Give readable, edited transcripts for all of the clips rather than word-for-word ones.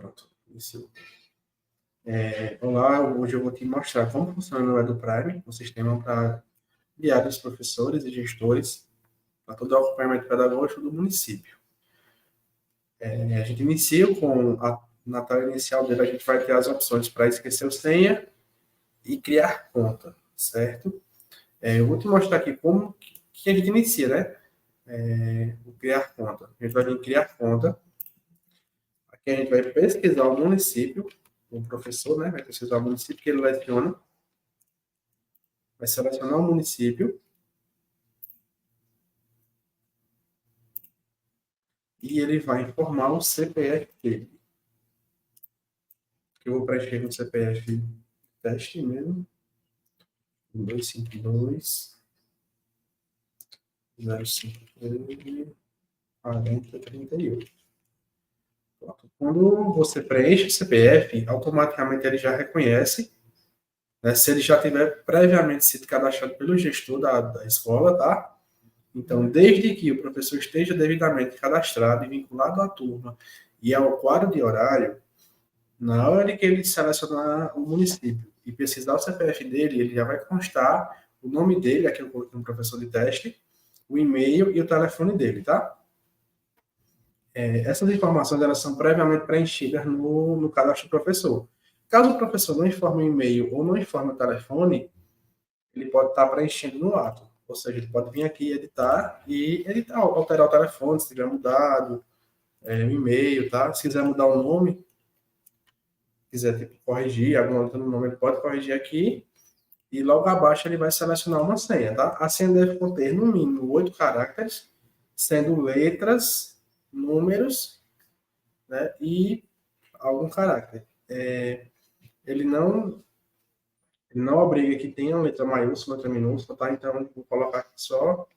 Pronto, iniciou. Olá, hoje eu vou te mostrar como funciona o EduPrime, um sistema para guiar os professores e gestores para todo o acompanhamento pedagógico do município. A gente inicia na tela inicial dele, a gente vai ter as opções para esquecer o senha e criar conta, certo? Eu vou te mostrar aqui como que a gente inicia, né? O criar conta. A gente vai vir criar conta. Aqui a gente vai pesquisar o município, o professor, né? Vai pesquisar o município que ele seleciona. Vai selecionar o município. E ele vai informar o CPF dele. Eu vou preencher no CPF teste mesmo. 252 053 4038. Quando você preenche o CPF, automaticamente ele já reconhece, né, se ele já tiver previamente sido cadastrado pelo gestor da escola, tá? Então, desde que o professor esteja devidamente cadastrado e vinculado à turma e ao quadro de horário, na hora que ele selecionar o município e pesquisar o CPF dele, ele já vai constar o nome dele, aqui eu coloquei um professor de teste, o e-mail e o telefone dele, tá? Essas informações elas são previamente preenchidas no cadastro do professor. Caso o professor não informe o e-mail ou não informe o telefone, ele pode estar preenchendo no ato. Ou seja, ele pode vir aqui editar e alterar o telefone, se tiver mudado, o e-mail, tá? Se quiser mudar o nome, quiser tipo, corrigir alguma letra no nome, ele pode corrigir aqui. E logo abaixo ele vai selecionar uma senha, tá? A senha deve conter, no mínimo, 8 caracteres, sendo letras, números, né, e algum caráter. Ele não obriga que tenha letra maiúscula, letra minúscula, tá? Então, vou colocar aqui só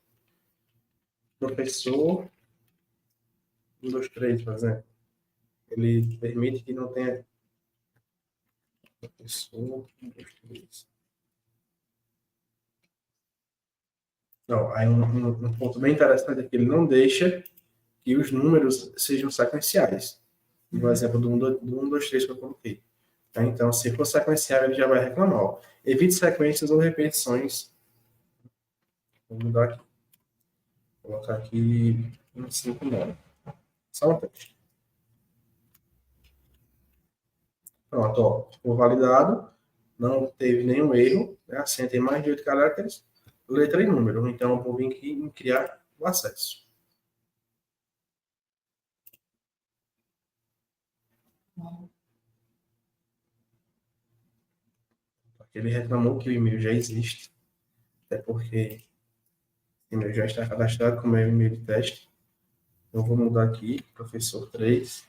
professor 1, 2, 3, por exemplo. Ele permite que não tenha professor 1, 2, 3. Não, aí um ponto bem interessante é que ele não deixa que os números sejam sequenciais. No exemplo do 1, 2, 3 que eu coloquei. Tá? Então, se for sequencial, ele já vai reclamar. Ó. Evite sequências ou repetições. Vou mudar aqui. Vou colocar aqui 159. Só um teste. Pronto, ó. Ficou validado. Não teve nenhum erro. Né? A senha tem mais de 8 caracteres. Letra e número. Então, eu vou vir aqui em criar o acesso. Ele reclamou que o e-mail já existe. Até porque o e-mail já está cadastrado como é o e-mail de teste. Eu vou mudar aqui, professor 3.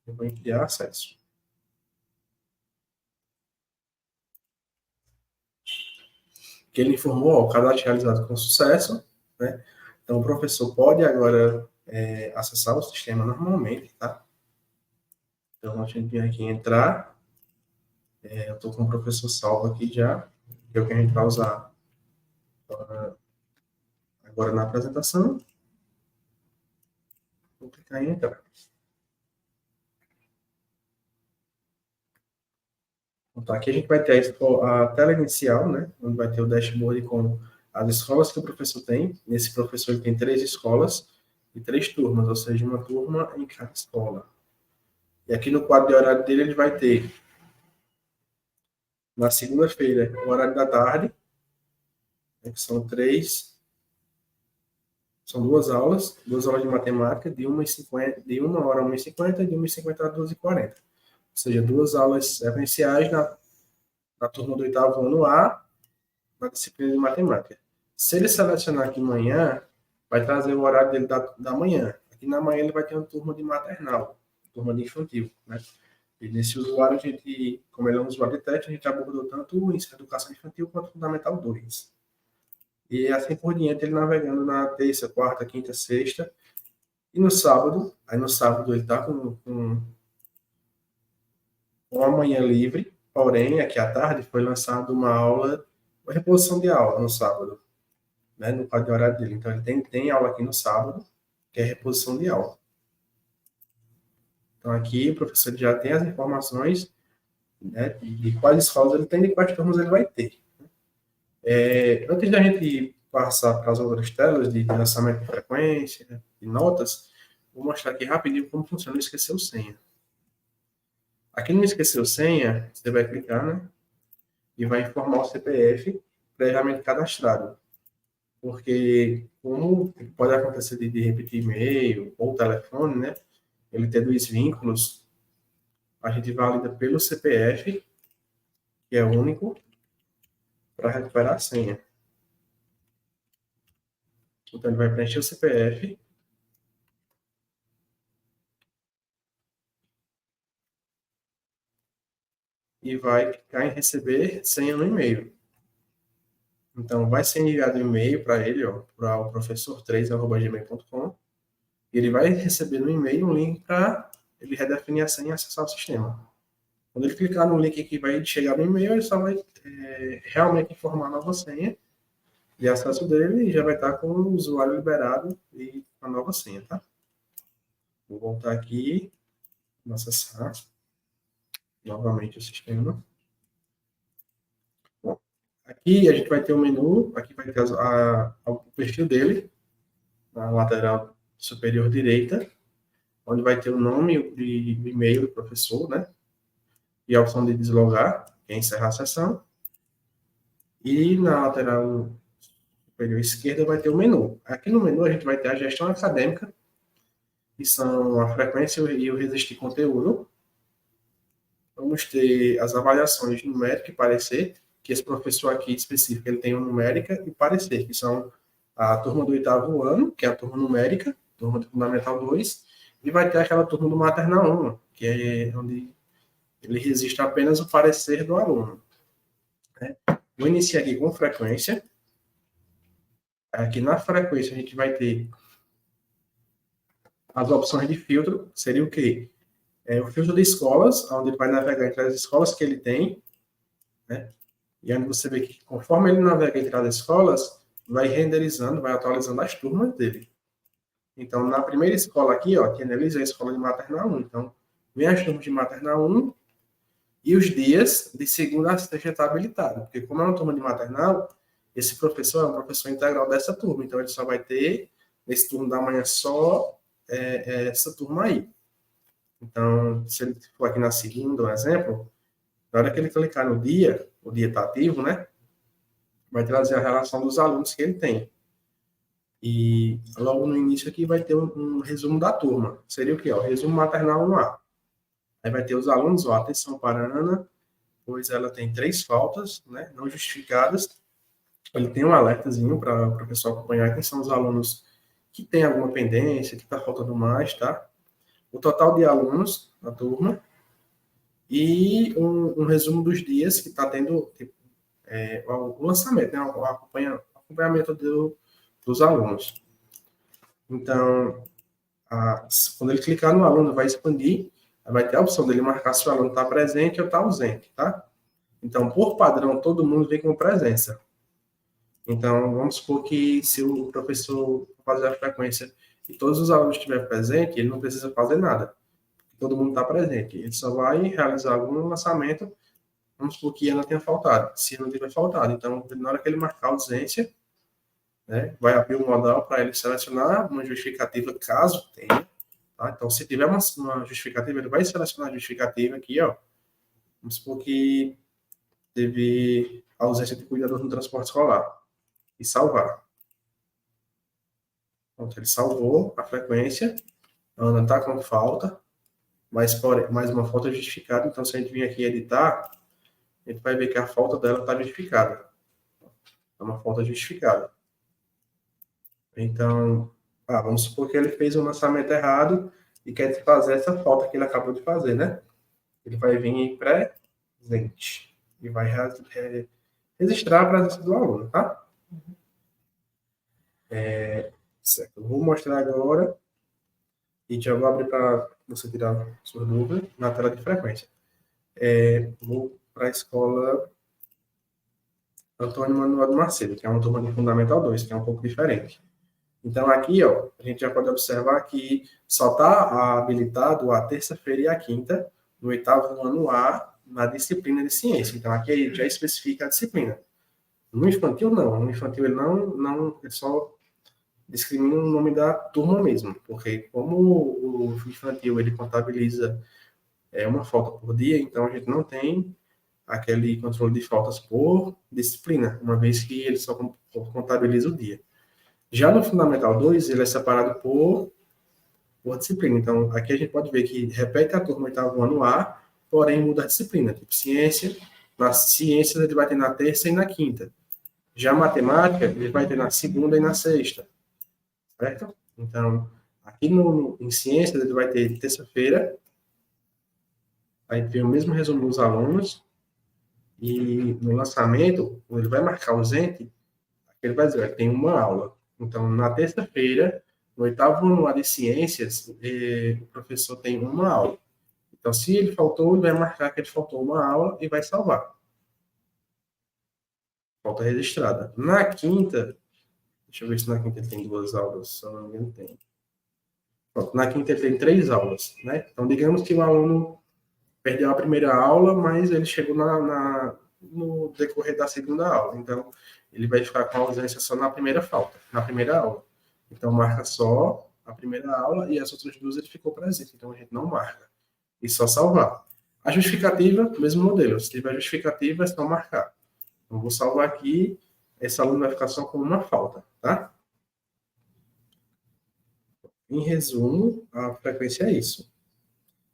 Eu vou criar acesso. Que ele informou, ó, o cadastro realizado com sucesso, né? Então, o professor pode agora acessar o sistema normalmente, tá? Então, a gente vem aqui entrar. Eu estou com o professor salvo aqui já, que é o que a gente vai usar agora na apresentação. Vou clicar em entrar. Então, aqui a gente vai ter a tela inicial, né? Onde vai ter o dashboard com as escolas que o professor tem. Nesse professor ele tem 3 escolas e 3 turmas, ou seja, uma turma em cada escola. E aqui no quadro de horário dele ele vai ter, na segunda-feira, o horário da tarde, né, que são 2 aulas de matemática, de 1h50, de 1 hora a 1h50 e de 1h50 a 2h40. Ou seja, 2 aulas sequenciais na turma do 8º ano A, na disciplina de matemática. Se ele selecionar aqui manhã, vai trazer o horário dele da manhã. Aqui na manhã ele vai ter uma turma de maternal, turma de infantil, né? E nesse usuário, a gente, como ele é um usuário de teste, a gente abordou tanto o ensino educação infantil quanto o fundamental 2. E assim por diante, ele navegando na terça, quarta, quinta, sexta. E no sábado, ele está com uma manhã livre, porém, aqui à tarde foi lançada uma reposição de aula no sábado, né, no quadro de horário dele. Então, ele tem aula aqui no sábado, que é reposição de aula. Então, aqui o professor já tem as informações, né, de quais escolas ele tem e de quais turmas ele vai ter. Antes da gente passar para as outras telas de lançamento de frequência, né, de notas, vou mostrar aqui rapidinho como funciona o esqueceu senha. Aqui no esqueceu senha, você vai clicar, né, e vai informar o CPF previamente cadastrado. Porque, como pode acontecer de repetir e-mail ou telefone, né, ele ter dois vínculos, a gente valida pelo CPF, que é único, para recuperar a senha. Então, ele vai preencher o CPF. E vai clicar em receber senha no e-mail. Então, vai ser enviado um e-mail para ele, para o professor3@gmail.com. E ele vai receber no e-mail um link para ele redefinir a senha e acessar o sistema. Quando ele clicar no link que vai chegar no e-mail, ele só vai realmente informar a nova senha de acesso dele e já vai estar com o usuário liberado e a nova senha, tá? Vou voltar aqui, vou acessar novamente o sistema. Bom, aqui a gente vai ter o menu, aqui vai ter o perfil dele, na lateral superior direita, onde vai ter o nome e o e-mail do professor, né? E a opção de deslogar, que é encerrar a sessão. E na lateral superior esquerda vai ter o menu. Aqui no menu a gente vai ter a gestão acadêmica, que são a frequência e o resistir conteúdo. Vamos ter as avaliações numérica e parecer, que esse professor aqui específico, ele tem o numérica e parecer, que são a turma do oitavo ano, que é a turma numérica, turma do Fundamental 2, e vai ter aquela turma do Maternal 1, que é onde ele resiste apenas o parecer do aluno. Né? Vou iniciar aqui com frequência. Aqui na frequência a gente vai ter as opções de filtro, seria o quê? O filtro de escolas, onde ele vai navegar entre as escolas que ele tem, né? E onde você vê que conforme ele navega entre as escolas, vai renderizando, vai atualizando as turmas dele. Então, na primeira escola aqui, ó, que analisa a escola de maternal 1. Então, vem as turmas de maternal 1 e os dias de segunda a sexta está habilitado. Porque como é uma turma de maternal, esse professor é um professor integral dessa turma. Então, ele só vai ter, nesse turno da manhã, só essa turma aí. Então, se ele for aqui na segunda, um exemplo, na hora que ele clicar no dia, o dia está ativo, né? Vai trazer a relação dos alunos que ele tem. E logo no início aqui vai ter um resumo da turma. Seria o quê? O resumo maternal 1A. Aí vai ter os alunos, ó, atenção para a Ana, pois ela tem 3 faltas, né, não justificadas. Ele tem um alertazinho para o professor acompanhar quem são os alunos que têm alguma pendência, que está faltando mais, tá? O total de alunos na turma e um resumo dos dias que está tendo tipo, o lançamento, né, o acompanhamento dos alunos. Então, quando ele clicar no aluno, vai expandir, vai ter a opção dele marcar se o aluno está presente ou está ausente, tá? Então, por padrão, todo mundo vem com presença. Então, vamos supor que se o professor fazer a frequência e todos os alunos estiverem presentes, ele não precisa fazer nada. Todo mundo está presente. Ele só vai realizar algum lançamento, vamos supor que Ana tenha faltado, se não tiver faltado. Então, na hora que ele marcar a ausência, né, vai abrir o modal para ele selecionar uma justificativa, caso tenha. Tá? Então, se tiver uma justificativa, ele vai selecionar a justificativa aqui, ó. Vamos supor que teve ausência de cuidador no transporte escolar. E salvar. Pronto, ele salvou a frequência. A Ana está com falta, mas mais uma falta justificada. Então, se a gente vir aqui editar, a gente vai ver que a falta dela está justificada. É uma falta justificada. Então, vamos supor que ele fez um lançamento errado e quer fazer essa falta que ele acabou de fazer, né? Ele vai vir em presente e vai registrar a presença do aluno, tá? Certo. Eu vou mostrar agora e já vou abrir para você tirar sua dúvida na tela de frequência. Vou para a escola Antônio Manuel de Macedo, que é uma turma de Fundamental 2, que é um pouco diferente. Então, aqui, ó, a gente já pode observar que só está habilitado a terça-feira e a quinta, no oitavo ano A, na disciplina de ciência. Então, aqui já especifica a disciplina. No infantil, não. No infantil, ele não ele só discrimina o nome da turma mesmo, porque como o infantil, ele contabiliza uma falta por dia, então a gente não tem aquele controle de faltas por disciplina, uma vez que ele só contabiliza o dia. Já no Fundamental 2, ele é separado por disciplina. Então, aqui a gente pode ver que repete a turma oitavo ano A, porém muda a disciplina. Tipo, ciência, nas ciências ele vai ter na terça e na quinta. Já matemática, ele vai ter na segunda e na sexta, certo? Então, aqui em ciências ele vai ter terça-feira, aí tem o mesmo resumo dos alunos, e no lançamento, ele vai marcar ausente, ele vai dizer, tem uma aula. Então, na terça-feira, no oitavo ano A de ciências, o professor tem uma aula. Então, se ele faltou, ele vai marcar que ele faltou uma aula e vai salvar. Falta registrada. Na quinta, deixa eu ver se na quinta ele tem duas aulas, se eu não me engano, tem. Pronto, na quinta ele tem três aulas, né? Então, digamos que o aluno perdeu a primeira aula, mas ele chegou no decorrer da segunda aula. Então, ele vai ficar com a ausência só na primeira falta, na primeira aula. Então, marca só a primeira aula e as outras duas ele ficou presente. Então, a gente não marca. E só salvar. A justificativa, mesmo modelo. Se tiver justificativa, é só marcar. Então, vou salvar aqui. Esse aluno vai ficar só com uma falta, tá? Em resumo, a frequência é isso.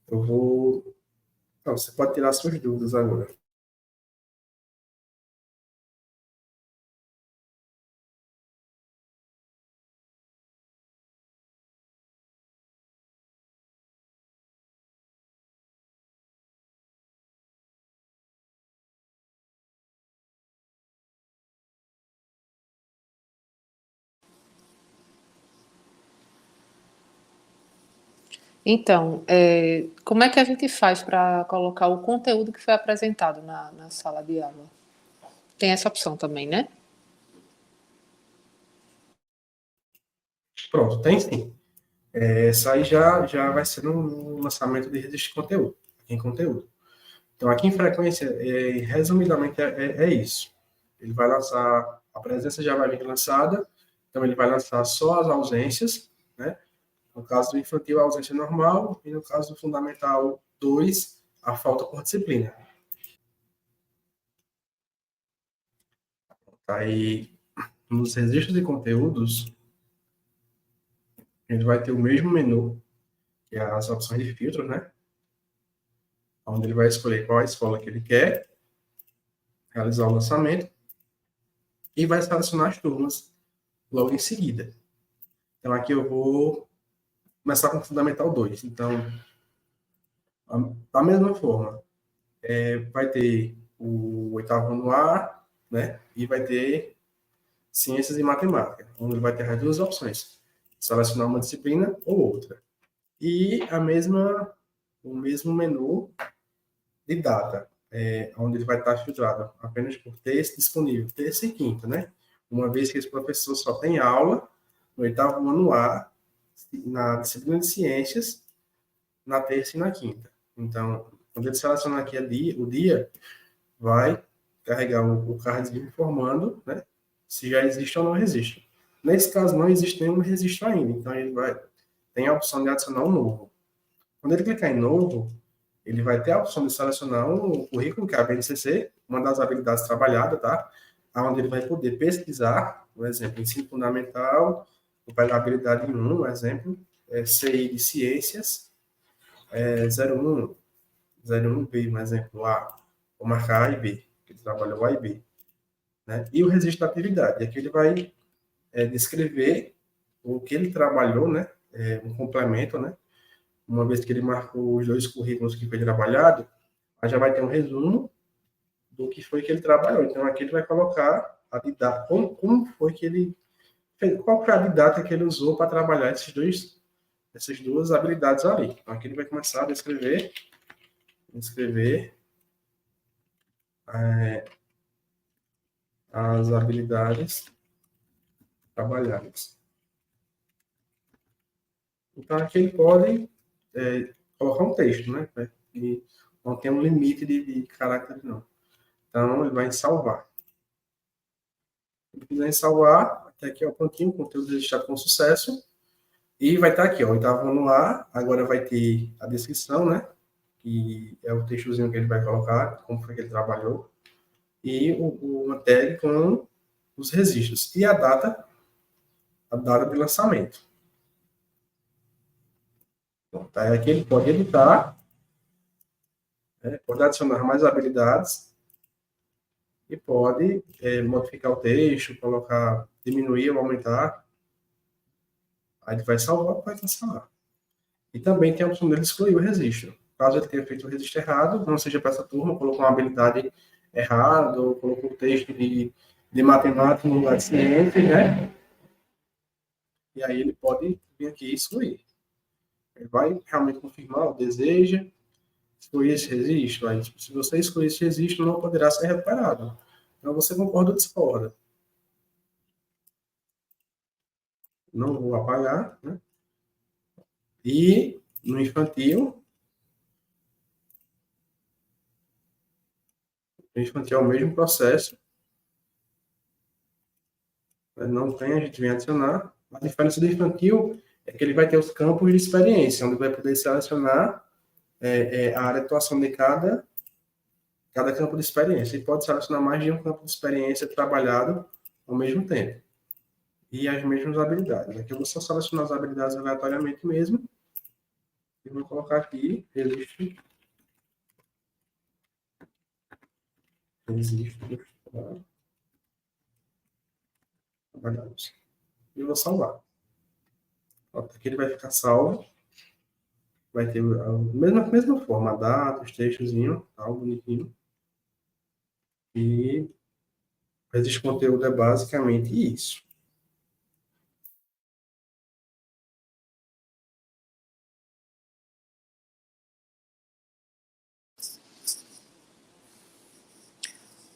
Eu vou. Você pode tirar suas dúvidas agora. Então, como é que a gente faz para colocar o conteúdo que foi apresentado na sala de aula? Tem essa opção também, né? Pronto, tem sim. Essa aí já vai ser no lançamento de registro de conteúdo, em conteúdo. Então, aqui em frequência, resumidamente, é isso. Ele vai lançar, a presença já vai vir lançada, então ele vai lançar só as ausências, né? No caso do infantil, a ausência normal, e no caso do fundamental 2, a falta por disciplina. Aí, nos registros de conteúdos, ele vai ter o mesmo menu, que é as opções de filtro, né? Onde ele vai escolher qual a escola que ele quer, realizar o lançamento, e vai selecionar as turmas logo em seguida. Então, aqui eu vou começar com o Fundamental 2. Então, da mesma forma, vai ter o oitavo ano A, né? E vai ter Ciências e Matemática, onde vai ter as duas opções, selecionar uma disciplina ou outra. E o mesmo menu de data, onde ele vai estar filtrado apenas por terça disponível, terça e quinta, né? Uma vez que esse professor só tem aula no oitavo ano A, na disciplina de ciências, na terça e na quinta. Então, quando ele selecionar aqui o dia, vai carregar o cardzinho informando, né, se já existe ou não existe. Nesse caso, não existe nenhum registro ainda, então ele tem a opção de adicionar um novo. Quando ele clicar em novo, ele vai ter a opção de selecionar um currículo, que é a BNCC, uma das habilidades trabalhadas, tá? Onde ele vai poder pesquisar, por exemplo, ensino fundamental, vou pegar a habilidade em um exemplo, CI de ciências, 01, 01B, um exemplo, A, vou marcar A e B, que ele trabalhou A e B. Né? E o registro da atividade, aqui ele vai descrever o que ele trabalhou, né? Um complemento, né? Uma vez que ele marcou os dois currículos que foi trabalhado, aí já vai ter um resumo do que foi que ele trabalhou. Então, aqui ele vai colocar a didática, como foi que ele fez, qual foi a didática que ele usou para trabalhar essas duas habilidades ali. Então, aqui ele vai começar a descrever as habilidades trabalhadas. Então, aqui ele pode colocar um texto, né? E não tem um limite de caracteres, não. Então, ele vai em salvar. Se quiser em salvar, até aqui, ó, prontinho, o conteúdo registrado com sucesso. E vai estar aqui, ó, oitavo ano A. Agora vai ter a descrição, né? Que é o textozinho que ele vai colocar, como foi que ele trabalhou. E uma tag com os registros. E a data de lançamento. Então, tá, aqui ele pode editar, né, pode adicionar mais habilidades e pode modificar o texto, colocar, diminuir ou aumentar. Aí ele vai salvar, vai cancelar. E também tem a opção dele excluir o registro. Caso ele tenha feito o registro errado, não seja para essa turma, colocou uma habilidade errada, ou colocou o texto de matemática no lugar de ciência, né? E aí ele pode vir aqui e excluir. Ele vai realmente confirmar, ou deseja excluir esse registro. Aí, se você excluir esse registro, não poderá ser recuperado. Então, você concorda ou discorda? Não vou apagar, né? E no infantil é o mesmo processo. Não tem, a gente vem adicionar. A diferença do infantil é que ele vai ter os campos de experiência, onde vai poder selecionar a área de atuação de cada campo de experiência. E pode selecionar mais de um campo de experiência trabalhado ao mesmo tempo. E as mesmas habilidades. Aqui eu vou só selecionar as habilidades aleatoriamente mesmo. E vou colocar aqui, registro. Trabalhados. E eu vou salvar. Aqui ele vai ficar salvo. Vai ter a mesma forma, a data, os textozinhos, tal, bonitinho. E esse conteúdo é basicamente isso.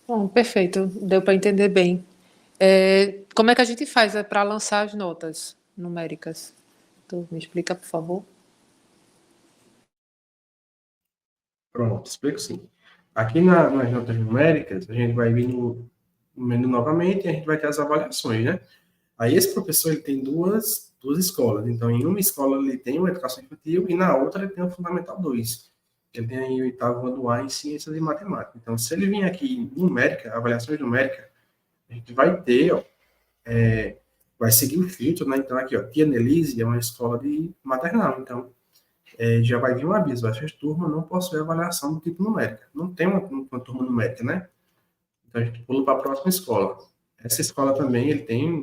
Bom, perfeito, deu para entender bem. Como é que a gente faz para lançar as notas numéricas? Tu me explica, por favor? Pronto, explico sim. Aqui nas notas numéricas, a gente vai vir no menu novamente e a gente vai ter as avaliações, né? Aí esse professor ele tem duas escolas. Então, em uma escola ele tem uma educação infantil e na outra ele tem o Fundamental 2. Ele tem aí o oitavo ano A em Ciências e Matemática. Então, se ele vir aqui em numérica, avaliações numéricas, a gente vai ter, ó, vai seguir o filtro, né? Então, aqui, ó, Tia Nelise é uma escola de maternal. Então, já vai vir um aviso. Essas turmas não possuem avaliação do tipo numérica. Não tem uma turma numérica, né? Então, a gente pula para a próxima escola. Essa escola também, ele tem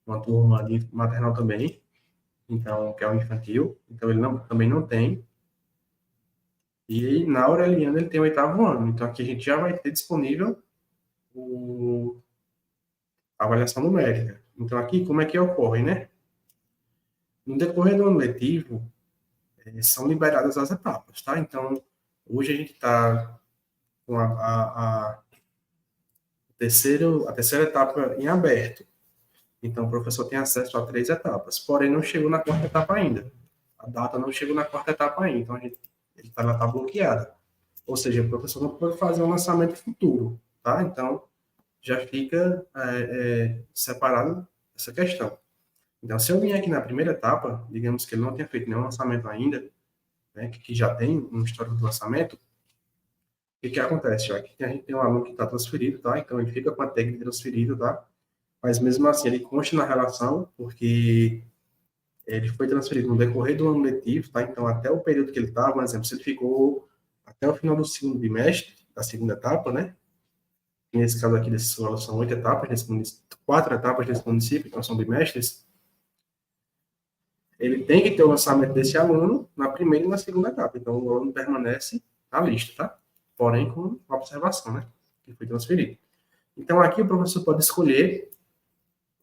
uma turma de maternal também, então, que é o infantil. Então, ele também não tem. E na Aureliana ele tem o oitavo ano. Então, aqui a gente já vai ter disponível a avaliação numérica. Então, aqui, como é que ocorre, né? No decorrer do ano letivo, são liberadas as etapas, tá? Então, hoje a gente está com a terceira etapa em aberto. Então, o professor tem acesso a 3 etapas, porém não chegou na quarta etapa ainda. A data não chegou na quarta etapa ainda, então ela está bloqueada. Ou seja, o professor não pode fazer um lançamento futuro, tá? Então, já fica separado essa questão. Então, se eu vim aqui na primeira etapa, digamos que ele não tenha feito nenhum lançamento ainda, né, que já tem um histórico de lançamento, o que acontece? Aqui a gente tem um aluno que está transferido, tá? Então, ele fica com a tag de transferido, tá? Mas, mesmo assim, ele consta na relação, porque ele foi transferido no decorrer do ano letivo, tá? Então, até o período que ele estava, por exemplo, se ele ficou até o final do segundo bimestre, da segunda etapa, né? Nesse caso aqui, são 8 etapas, 4 etapas desse município, então são bimestres. Ele tem que ter o lançamento desse aluno na primeira e na segunda etapa. Então, o aluno permanece na lista, tá? Porém, com observação, né? Que foi transferido. Então, aqui o professor pode escolher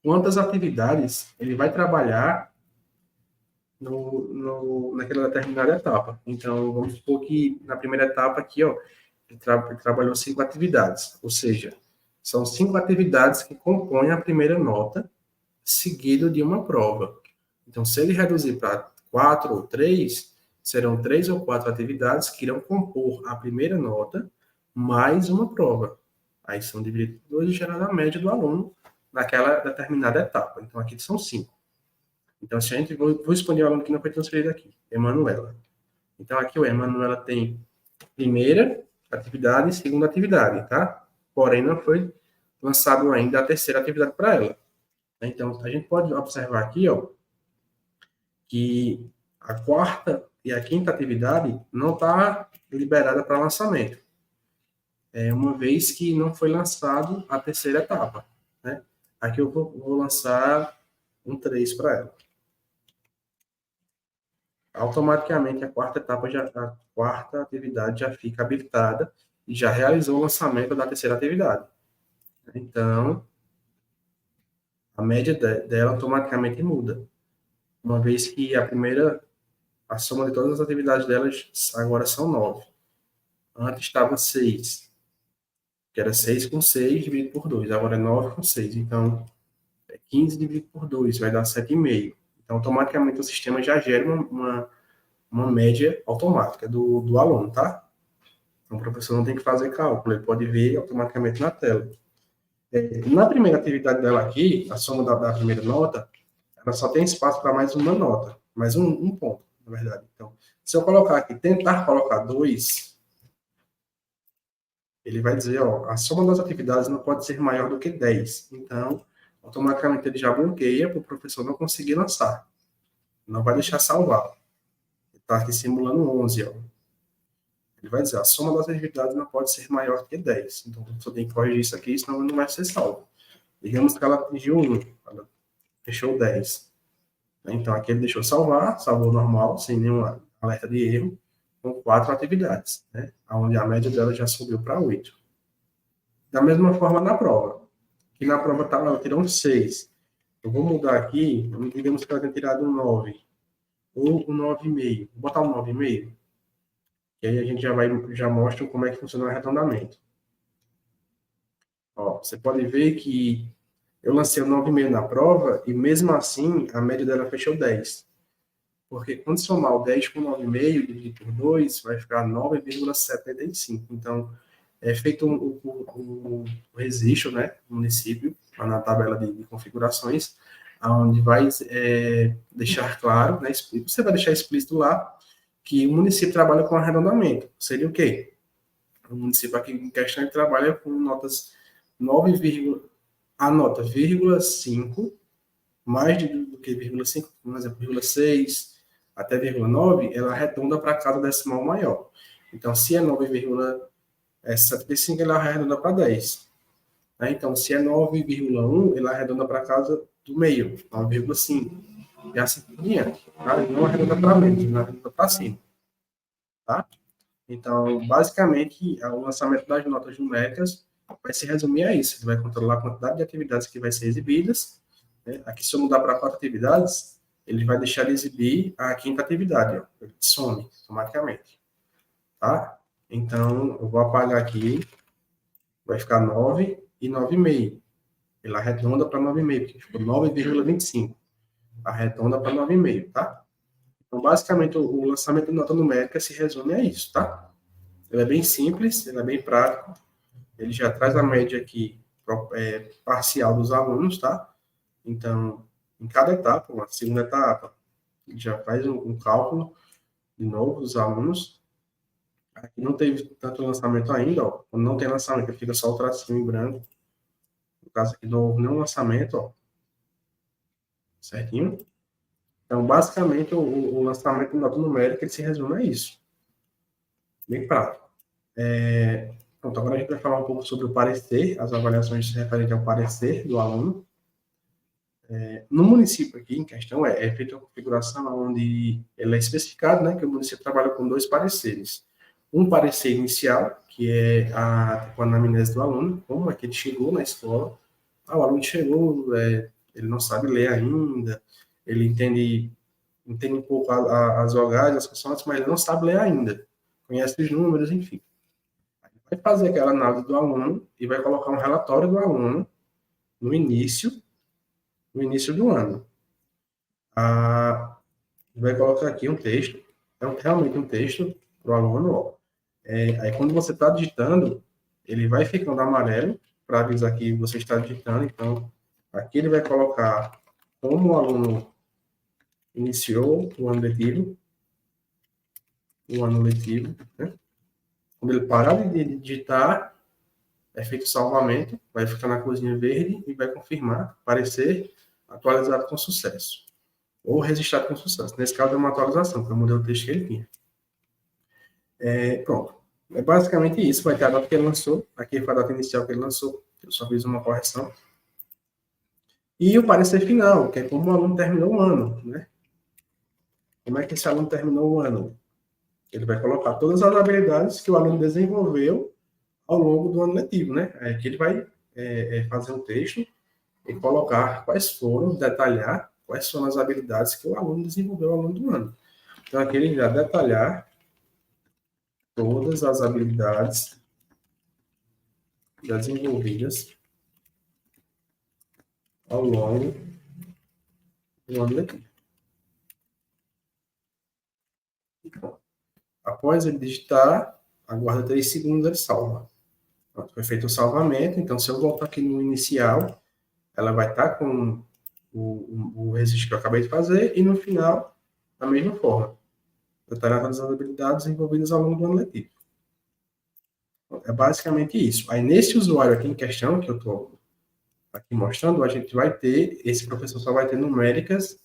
quantas atividades ele vai trabalhar naquela determinada etapa. Então, vamos supor que na primeira etapa aqui, ó, ele trabalhou 5 atividades, ou seja, são 5 atividades que compõem a primeira nota, seguido de uma prova. Então, se ele reduzir para 4 ou 3, serão 3 ou 4 atividades que irão compor a primeira nota mais uma prova. Aí são divididos por 2 e gerando a média do aluno naquela determinada etapa. Então, aqui são 5. Então, se a gente vou expandir o aluno que não foi transferido aqui, Emanuela. Então, aqui o Emanuela tem primeira atividade e segunda atividade, tá? Porém, não foi lançado ainda a terceira atividade para ela. Então, a gente pode observar aqui, ó, que a quarta e a quinta atividade não está liberada para lançamento, uma vez que não foi lançado a terceira etapa, né? Aqui eu vou lançar um 3 para ela. Automaticamente a quarta atividade já fica habilitada e já realizou o lançamento da terceira atividade. Então, a média dela automaticamente muda, uma vez que a soma de todas as atividades delas agora são 9. Antes estava 6, que era 6 com 6 dividido por 2, agora é 9 com 6. Então, 15 dividido por 2 vai dar 7,5. Então, automaticamente o sistema já gera uma média automática do aluno, tá? Então, o professor não tem que fazer cálculo, ele pode ver automaticamente na tela. Na primeira atividade dela aqui, a soma da primeira nota, ela só tem espaço para mais uma nota, mais um ponto, na verdade. Então, se eu colocar aqui, tentar colocar 2, ele vai dizer, ó, a soma das atividades não pode ser maior do que 10. Então, automaticamente ele já bloqueia para o professor não conseguir lançar. Não vai deixar salvar. Ele está aqui simulando 11, ó. Ele vai dizer, a soma das atividades não pode ser maior que 10. Então, o professor tem que corrigir isso aqui, senão não vai ser salvo. Digamos que ela atingiu 1, ela fechou 10. Então, aqui ele deixou salvar, salvou normal, sem nenhum alerta de erro, com 4 atividades, né? Onde a média dela já subiu para 8. Da mesma forma na prova. Que na prova ela tirou um 6. Eu vou mudar aqui, digamos que ela tenha tirado um 9. Ou um 9,5. Vou botar um 9,5. E aí a gente já mostra como é que funciona o arredondamento. Ó, você pode ver que eu lancei o 9,5 na prova e mesmo assim a média dela fechou 10. Porque quando somar o 10 com 9,5 dividido por 2, vai ficar 9,75. Então, é feito o registro, né, do município, na tabela de configurações, onde vai deixar claro, né, você vai deixar explícito lá, que o município trabalha com arredondamento. Seria o quê? O município aqui em questão trabalha com notas 9, a nota 0,5, mais do que 0,5, por exemplo, 0,6 até 0,9, ela arredonda para cada decimal maior. Então, se é 9,75, ela arredonda para 10. Né? Então, se é 9,1, ela arredonda para casa do meio, 9,5. E assim por diante. Tá? Não arredonda para menos, não arredonda para cima. Tá? Então, basicamente, o lançamento das notas numéricas vai se resumir a isso. Ele vai controlar a quantidade de atividades que vai ser exibidas. Né? Aqui, se eu mudar para 4 atividades, ele vai deixar de exibir a quinta atividade. Ó. Ele some automaticamente. Tá? Então, eu vou apagar aqui. Vai ficar 9 e 9,5. Ele arredonda para 9,5, porque ficou 9,25. Arredonda para 9,5, tá? Então, basicamente, o lançamento de nota numérica se resume a isso, tá? Ele é bem simples, ele é bem prático. Ele já traz a média aqui parcial dos alunos, tá? Então, em cada etapa, uma segunda etapa, ele já faz um cálculo de novo dos alunos. Aqui não teve tanto lançamento ainda, ó. Quando não tem lançamento, fica só o tracinho em branco. No caso aqui, não houve nenhum lançamento, ó. Certinho? Então, basicamente, o lançamento de nota numérica ele se resume a isso. Bem prático. Pronto, agora a gente vai falar um pouco sobre o parecer, as avaliações referentes ao parecer do aluno. No município aqui em questão, é feita uma configuração onde ele é especificado, né, que o município trabalha com 2 pareceres. Um parecer inicial, que é a anamnese do aluno, como é que ele chegou na escola. O aluno chegou, ele não sabe ler ainda, ele entende um pouco as vogais, as consoantes, mas ele não sabe ler ainda. Conhece os números, enfim. Vai fazer aquela análise do aluno e vai colocar um relatório do aluno no início do ano. vai colocar aqui um texto, realmente um texto para o aluno, ó. Aí quando você está digitando, ele vai ficando amarelo para avisar que você está digitando. Então, aqui ele vai colocar como o aluno iniciou o ano letivo, né? Quando ele parar de digitar, é feito o salvamento, vai ficar na corzinha verde e vai confirmar, parecer atualizado com sucesso. Ou registrado com sucesso. Nesse caso é uma atualização, porque eu mudei o texto que ele tinha. Pronto. É basicamente isso. Vai ter a data que ele lançou. Aqui foi a data inicial que ele lançou. Eu só fiz uma correção. E o parecer final, que é como o aluno terminou o ano, né? Como é que esse aluno terminou o ano? Ele vai colocar todas as habilidades que o aluno desenvolveu ao longo do ano letivo, né? Aqui ele vai fazer um texto e colocar quais foram, detalhar quais são as habilidades que o aluno desenvolveu ao longo do ano. Então, aqui ele vai detalhar todas as habilidades desenvolvidas ao longo do ano letivo. Após ele digitar, aguarda 3 segundos, ele salva. Pronto, foi feito o salvamento, então se eu voltar aqui no inicial, ela vai estar com o registro que eu acabei de fazer, e no final, da mesma forma. Detalhar todas as habilidades envolvidas ao longo do ano letivo. É basicamente isso. Aí, nesse usuário aqui em questão, que eu estou aqui mostrando, a gente vai ter, esse professor só vai ter numéricas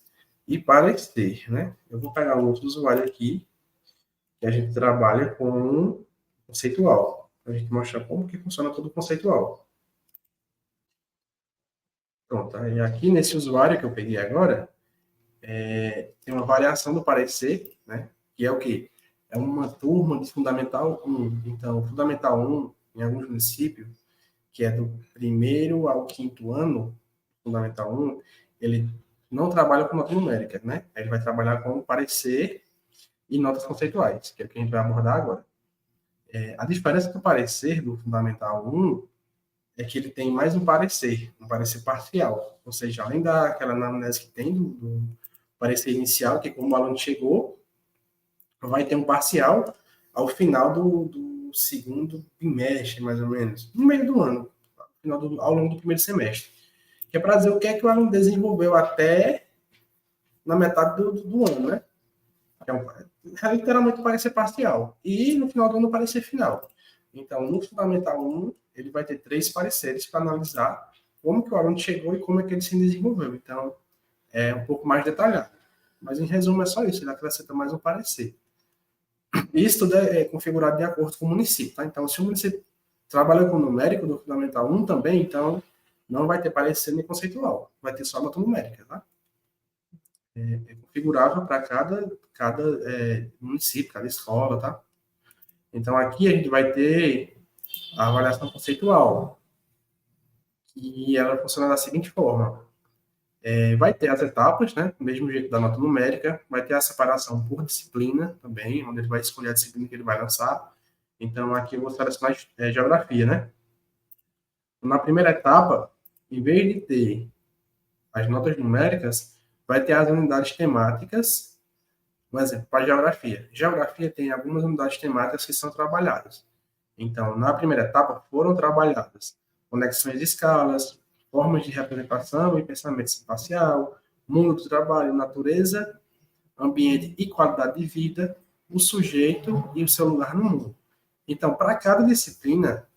e parecer, né? Eu vou pegar um outro usuário aqui, que a gente trabalha com conceitual. A gente mostra como que funciona todo o conceitual. Pronto, aí aqui nesse usuário que eu peguei agora, tem uma variação do parecer, né? Que é o quê? É uma turma de Fundamental 1. Então, Fundamental 1, em alguns municípios, que é do primeiro ao quinto ano, Fundamental 1, ele não trabalha com nota numérica, né? Ele vai trabalhar com parecer e notas conceituais, que é o que a gente vai abordar agora. A diferença do parecer do Fundamental 1 é que ele tem mais um parecer parcial. Ou seja, além daquela anamnese que tem do parecer inicial, que como o aluno chegou, vai ter um parcial ao final do segundo bimestre, mais ou menos, no meio do ano, ao longo do primeiro semestre, que é para dizer o que é que o aluno desenvolveu até na metade do ano, né? É literalmente parecer parcial. E no final do ano, parecer final. Então, no Fundamental 1, ele vai ter 3 pareceres para analisar como que o aluno chegou e como é que ele se desenvolveu. Então, é um pouco mais detalhado. Mas, em resumo, é só isso. Ele acrescenta mais um parecer. Isso tudo é configurado de acordo com o município, tá? Então, se o município trabalha com numérico do Fundamental 1 também, então não vai ter parecer nem conceitual. Vai ter só nota numérica, tá? É configurável para cada município, cada escola, tá? Então, aqui a gente vai ter a avaliação conceitual, e ela funciona da seguinte forma. Vai ter as etapas, né? Do mesmo jeito da nota numérica, vai ter a separação por disciplina também, onde ele vai escolher a disciplina que ele vai lançar. Então, aqui eu vou selecionar geografia, né? Na primeira etapa, em vez de ter as notas numéricas, vai ter as unidades temáticas. Um exemplo, para geografia. Geografia tem algumas unidades temáticas que são trabalhadas. Então, na primeira etapa, foram trabalhadas conexões de escalas, formas de representação e pensamento espacial, mundo do trabalho, natureza, ambiente e qualidade de vida, o sujeito e o seu lugar no mundo. Então, para cada disciplina,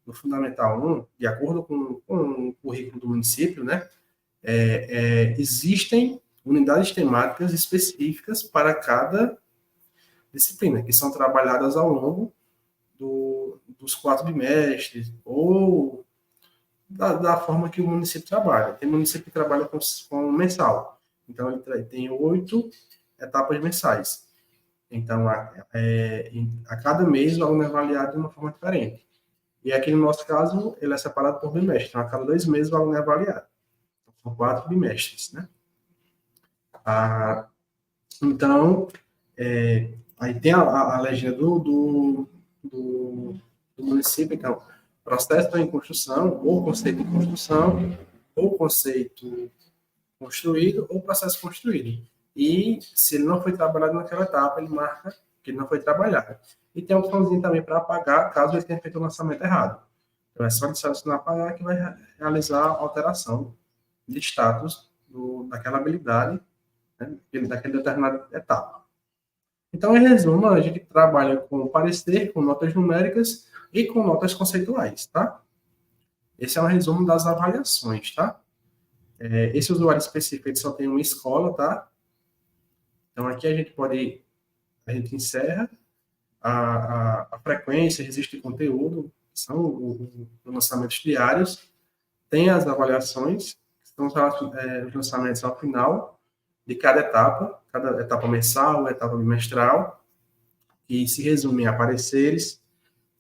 no Fundamental 1, de acordo com o currículo do município, né, existem unidades temáticas específicas para cada disciplina, que são trabalhadas ao longo dos 4 bimestres, ou da forma que o município trabalha. Tem município que trabalha com mensal, então ele tem 8 etapas mensais. Então, a cada mês, o aluno é avaliado de uma forma diferente. E aqui, no nosso caso, ele é separado por bimestre. Então, a cada 2 meses, o aluno é avaliado. Então, são 4 bimestres, né? Então, aí tem a legenda do município, então, processo em construção, ou conceito de construção, ou conceito construído, ou processo construído. e se ele não foi trabalhado naquela etapa, ele marca que ele não foi trabalhado. E tem a opçãozinha também para apagar, caso ele tenha feito o lançamento errado. Então, é só de selecionar apagar que vai realizar a alteração de status daquela habilidade, né, daquela determinada etapa. Então, em resumo, a gente trabalha com parecer, com notas numéricas e com notas conceituais, tá? Esse é um resumo das avaliações, tá? Esse usuário específico ele só tem uma escola, tá? Então, aqui a gente encerra a frequência, registro de conteúdo, que são os lançamentos diários, tem as avaliações, que são os lançamentos ao final de cada etapa mensal, etapa bimestral, que se resume em apareceres,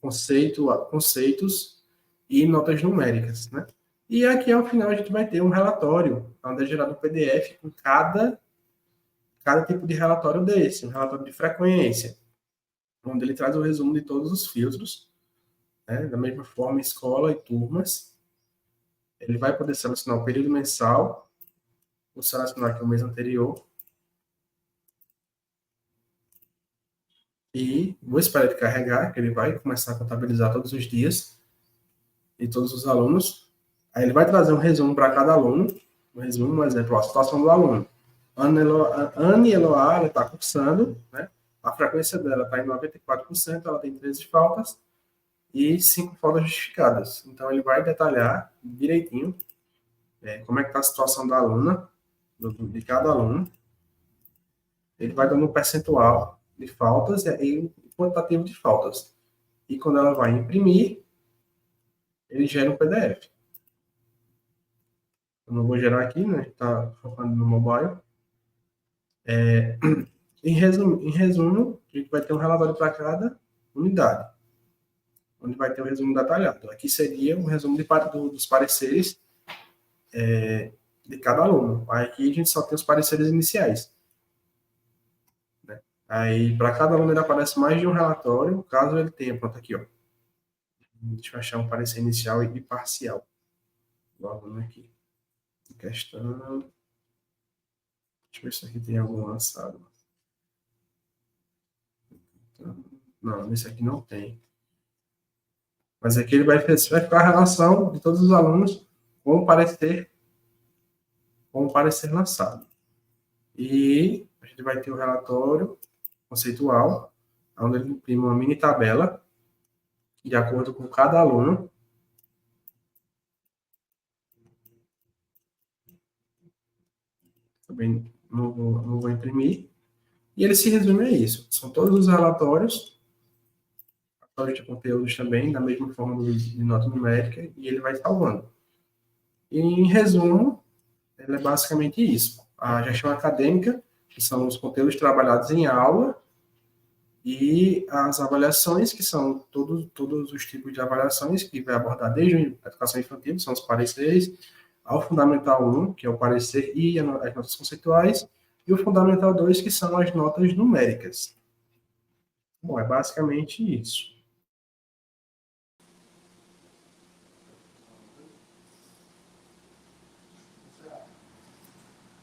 conceitos e notas numéricas, né? E aqui, ao final, a gente vai ter um relatório, onde é gerado um PDF com cada tipo de relatório desse, um relatório de frequência, onde ele traz o resumo de todos os filtros, né? Da mesma forma, escola e turmas. Ele vai poder selecionar o período mensal, vou selecionar aqui o mês anterior, e vou esperar ele carregar, que ele vai começar a contabilizar todos os dias de todos os alunos. Aí ele vai trazer um resumo para cada aluno, um resumo, um exemplo, a situação do aluno. Anne Eloá, ela está cursando, né? A frequência dela está em 94%, ela tem 13 faltas e 5 faltas justificadas. Então, ele vai detalhar direitinho como é que está a situação da aluna, de cada aluno. Ele vai dando um percentual de faltas e um quantitativo de faltas. E quando ela vai imprimir, ele gera um PDF. Eu não vou gerar aqui, né? Está focando no mobile. Em resumo, a gente vai ter um relatório para cada unidade, onde vai ter um resumo detalhado. Aqui seria um resumo dos pareceres de cada aluno. Aqui a gente só tem os pareceres iniciais. Né? Aí, para cada aluno, ele aparece mais de um relatório, caso ele tenha, pronto, aqui, ó. Deixa eu achar um parecer inicial e parcial do aluno aqui. Questão. Deixa eu ver se aqui tem algum lançado. Não, esse aqui não tem. Mas aqui ele vai ficar a relação de todos os alunos com o parecer lançado. E a gente vai ter o relatório conceitual, onde ele imprime uma mini tabela, de acordo com cada aluno. Também não vou imprimir. E ele se resume a isso. São todos os relatórios de conteúdos também, da mesma forma de nota numérica, e ele vai salvando. E, em resumo, ele é basicamente isso. A gestão acadêmica, que são os conteúdos trabalhados em aula, e as avaliações, que são todos os tipos de avaliações, que vai abordar desde a educação infantil, que são os pareceres, ao Fundamental 1, que é o parecer e as notas conceituais, e o Fundamental 2, que são as notas numéricas. Bom, é basicamente isso.